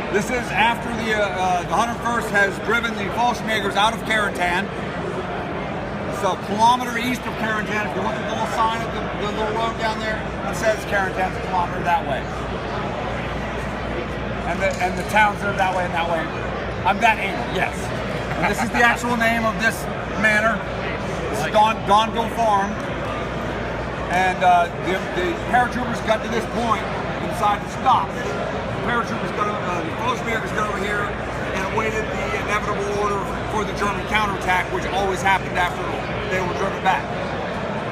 This is after the 101st has driven the Fallschirmjägers out of Carentan. It's a kilometer east of Carentan. If you look at the little sign at the little road down there, it says Carentan's a kilometer that way. And the towns are that way and that way. I'm that angle, yes. And this is the actual name of this manor. This is Donville Farm. And the paratroopers got to this point and decided to stop. The Fallschirmjägers got over here and awaited the inevitable order for the German counterattack, which always happened after they were driven back.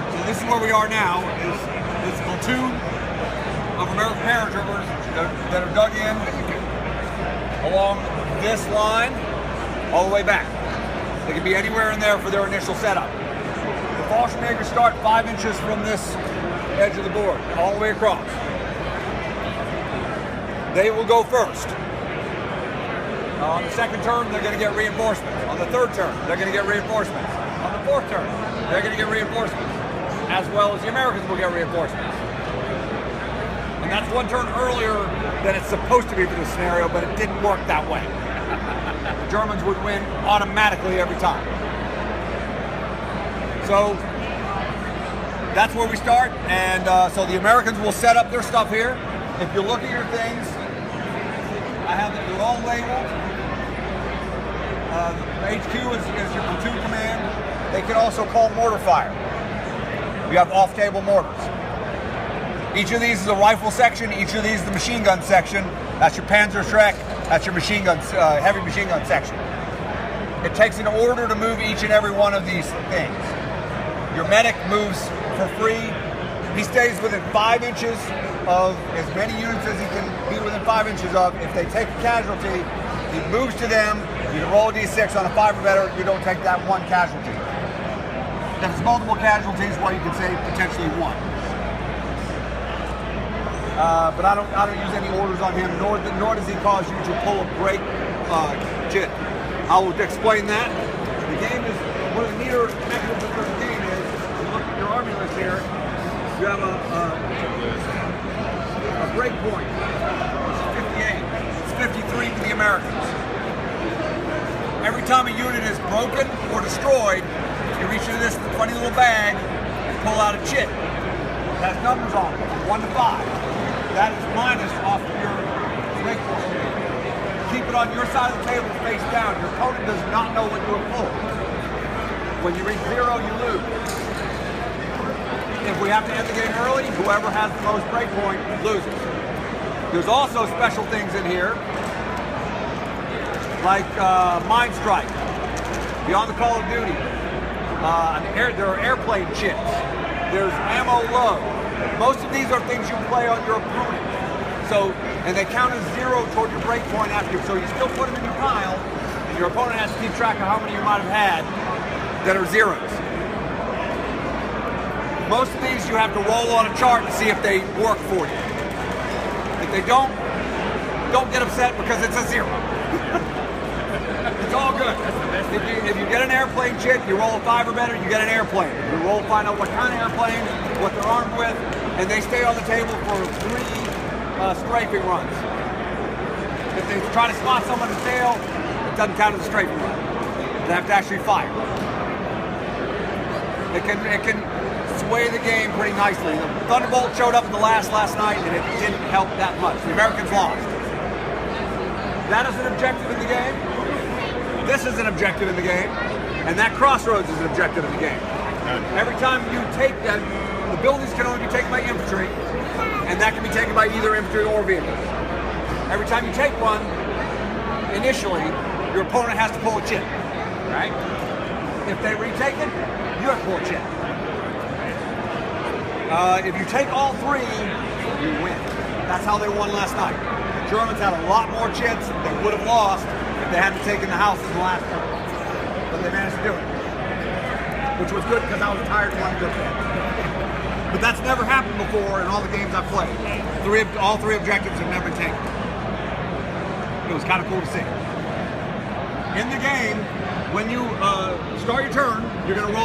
So this is where we are now. Is this platoon of American paratroopers that are dug in along this line all the way back. They can be anywhere in there for their initial setup. The Fallschirmjägers start 5 inches from this edge of the board, all the way across. They will go first. On the second turn, they're going to get reinforcements. On the third turn, they're going to get reinforcements. On the fourth turn, they're going to get reinforcements, as well as the Americans will get reinforcements. And that's one turn earlier than it's supposed to be for this scenario, but it didn't work that way. The Germans would win automatically every time. So that's where we start, and so the Americans will set up their stuff here. If you look at your things, I have that they're all labeled. HQ is your platoon command. They can also call mortar fire. You have off-table mortars. Each of these is a rifle section. Each of these is the machine gun section. That's your Panzerschreck. That's your machine gun, heavy machine gun section. It takes an order to move each and every one of these things. Your medic moves for free. He stays within 5 inches of as many units as he can be within 5 inches of. If they take a casualty, he moves to them. You can roll a d6 on a 5 or better. You don't take that one casualty. If it's multiple casualties, well, you can say potentially one. But I don't use any orders on him, nor does he cause you to pull a break JIT. I will explain that. The game is, one of the neater mechanisms of the game is, you look at your army list here, you have a break point. It's 58. It's 53 for the Americans. Every time a unit is broken or destroyed, you reach into this funny little bag and pull out a chit. It has numbers on it, 1 to 5. That is minus off of your break point. Keep it on your side of the table face down. Your opponent does not know when you have pulled. When you reach 0, you lose. If we have to end the game early, whoever has the most break point loses. There's also special things in here, like Mine Strike, Beyond the Call of Duty. There are airplane chits. There's ammo low. Most of these are things you play on your opponent. So, and they count as 0 toward your break point after you. So you still put them in your pile, and your opponent has to keep track of how many you might have had that are 0s. Most of these you have to roll on a chart to see if they work for you. If they don't get upset because it's a 0. It's all good. If you get an airplane chit, you roll a 5 or better, you get an airplane. You roll, find out what kind of airplane, what they're armed with, and they stay on the table for 3 strafing runs. If they try to spot someone and fail, it doesn't count as a strafing run. They have to actually fire. It can sway the game pretty nicely. The Thunderbolt showed up at the last night, and it didn't help that much. The Americans lost. That is an objective in the game. This is an objective in the game, and that crossroads is an objective in the game. Every time you take that, the buildings can only be taken by infantry, and that can be taken by either infantry or vehicles. Every time you take one, initially, your opponent has to pull a chip, right? If they retake it, you have to pull a chip. If you take all 3, you win. That's how they won last night. The Germans had a lot more chits. They would have lost if they hadn't taken the houses in the last turn. But they managed to do it. Which was good because I was tired and wanted to go to bed. But that's never happened before in all the games I've played. All 3 objectives have never been taken. It was kind of cool to see. In the game, when you start your turn, you're going to roll